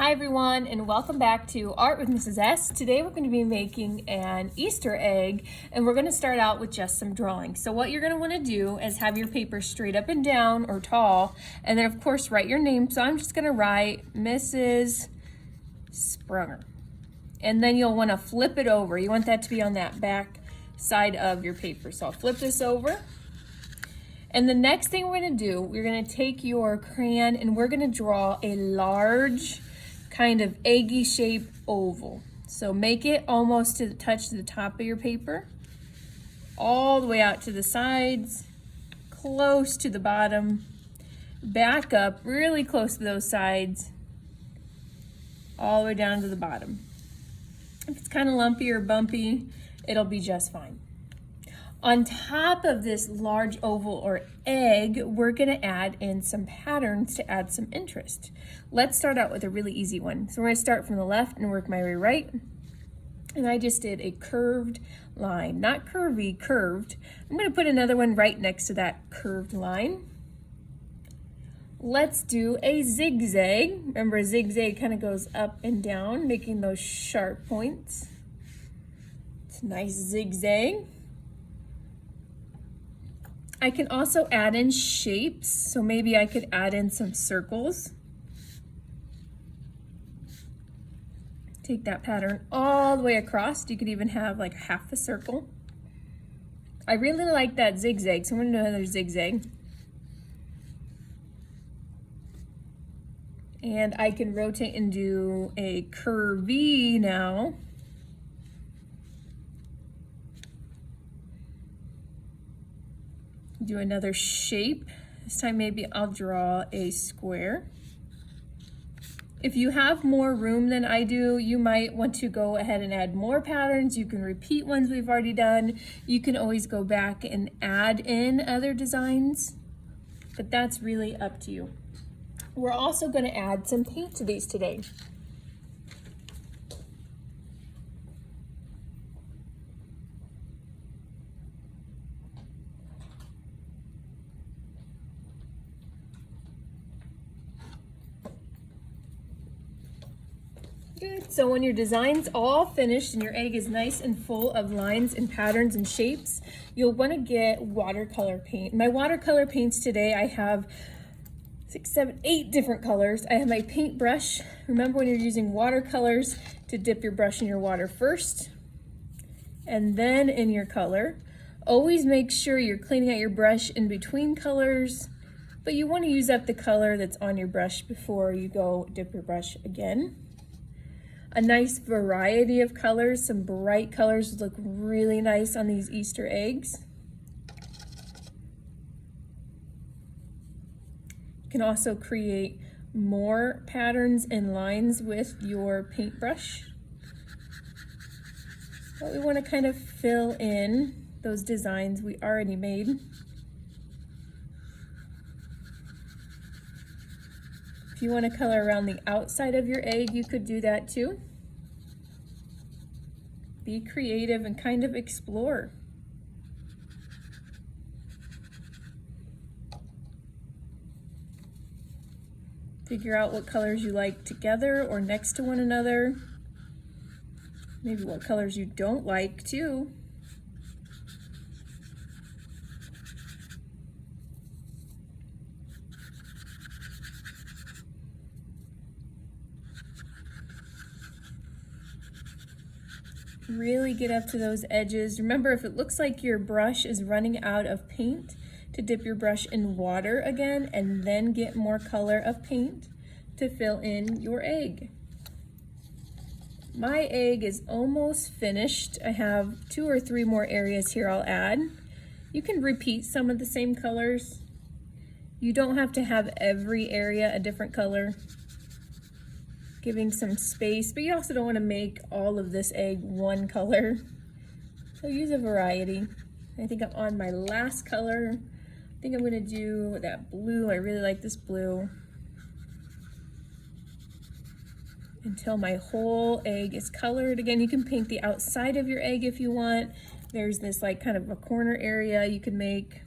Hi everyone, and welcome back to Art with Mrs. S. Today we're going to be making an Easter egg, and we're going to start out with just some drawing. So what you're going to want to do is have your paper straight up and down or tall, and then of course write your name. So I'm just going to write Mrs. Sprunger. And then you'll want to flip it over. You want that to be on that back side of your paper. So I'll flip this over. And the next thing we're going to do, we're going to take your crayon and we're going to draw a large kind of eggy shaped oval. So make it almost to touch the top of your paper, all the way out to the sides, close to the bottom, back up really close to those sides, all the way down to the bottom. If it's kind of lumpy or bumpy, it'll be just fine. On top of this large oval or egg, we're going to add in some patterns to add some interest. Let's start out with a really easy one. So we're going to start from the left and work my way right. And I just did a curved line, not curvy, curved. I'm going to put another one right next to that curved line. Let's do a zigzag. Remember, a zigzag kind of goes up and down, making those sharp points. It's a nice zigzag. I can also add in shapes, so maybe I could add in some circles. Take that pattern all the way across. You could even have like half a circle. I really like that zigzag, so I'm gonna do another zigzag. And I can rotate and do a curvy now. Do another shape. This time maybe I'll draw a square. If you have more room than I do, you might want to go ahead and add more patterns. You can repeat ones we've already done. You can always go back and add in other designs, but that's really up to you. We're also going to add some paint to these today. Good. So when your design's all finished and your egg is nice and full of lines and patterns and shapes, you'll want to get watercolor paint. My watercolor paints today, I have 6, 7, 8 different colors. I have my paintbrush. Remember, when you're using watercolors, to dip your brush in your water first and then in your color. Always make sure you're cleaning out your brush in between colors, but you want to use up the color that's on your brush before you go dip your brush again. A nice variety of colors, some bright colors look really nice on these Easter eggs. You can also create more patterns and lines with your paintbrush. But we want to kind of fill in those designs we already made. If you want to color around the outside of your egg, you could do that too. Be creative and kind of explore. Figure out what colors you like together or next to one another. Maybe what colors you don't like too. Really get up to those edges. Remember, if it looks like your brush is running out of paint, to dip your brush in water again and then get more color of paint to fill in your egg. My egg is almost finished. I have 2 or 3 more areas here I'll add. You can repeat some of the same colors. You don't have to have every area a different color. Giving some space, but you also don't want to make all of this egg one color. So use a variety. I think I'm on my last color. I think I'm going to do that blue. I really like this blue. Until my whole egg is colored. Again, you can paint the outside of your egg if you want. There's this like kind of a corner area you can make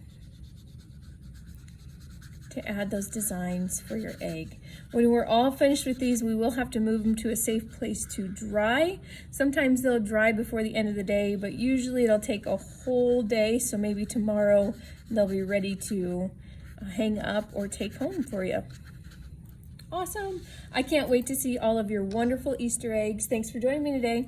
to add those designs for your egg. When we're all finished with these, we will have to move them to a safe place to dry. Sometimes they'll dry before the end of the day, but usually it'll take a whole day, so maybe tomorrow they'll be ready to hang up or take home for you. Awesome. I can't wait to see all of your wonderful Easter eggs. Thanks for joining me today.